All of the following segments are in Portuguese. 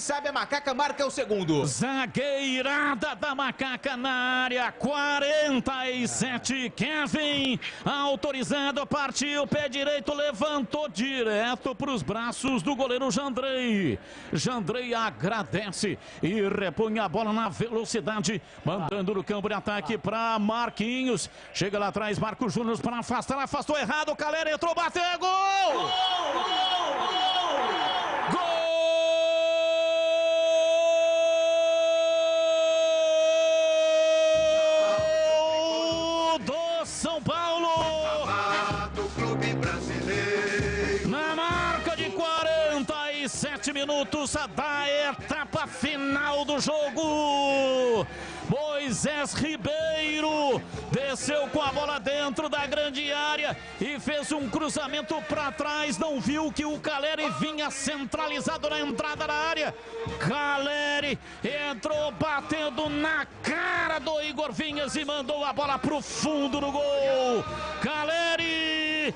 Sabe, a Macaca marca o segundo. Zagueirada da Macaca na área, 47, Kevin, autorizado, partiu, pé direito, levantou direto para os braços do goleiro Jandrei. Jandrei agradece e repõe a bola na velocidade, mandando no campo de ataque para Marquinhos. Chega lá atrás, Marcos Júnior para afastar, afastou errado, Caleri entrou, bateu, gol! São Paulo, na marca de 47 minutos da etapa final do jogo. Moisés Ribeiro desceu com a bola dentro da grande área e fez um cruzamento para trás, não viu que o Caleri vinha centralizado na entrada da área. Caleri entrou batendo na cara do Igor Vinhas e mandou a bola pro fundo do gol. Caleri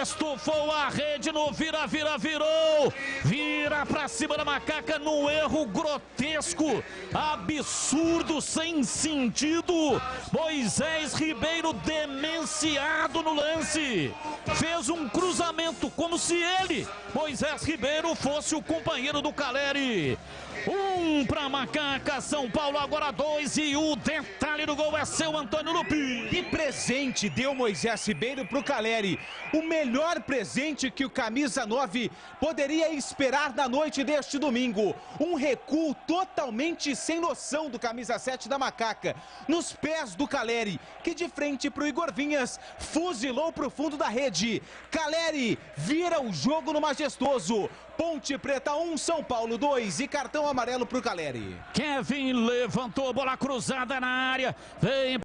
estufou a rede no virou, vira pra cima da Macaca num erro grotesco, absurdo, sem sentido. Moisés Ribeiro, demenciado no lance, fez um cruzamento como se ele, Moisés Ribeiro, fosse o companheiro do Caleri. 1 para Macaca, São Paulo agora 2, e o detalhe do gol é seu, Antônio Lupi. Que presente deu Moisés Ribeiro pro Caleri. O melhor presente que o camisa 9 poderia esperar na noite deste domingo. Um recuo totalmente sem noção do camisa 7 da Macaca, nos pés do Caleri, que de frente pro Igor Vinhas fuzilou pro fundo da rede. Caleri vira o jogo no majestoso. Ponte Preta 1, São Paulo 2, e cartão amarelo pro Caleri. Kevin levantou, bola cruzada na área, vem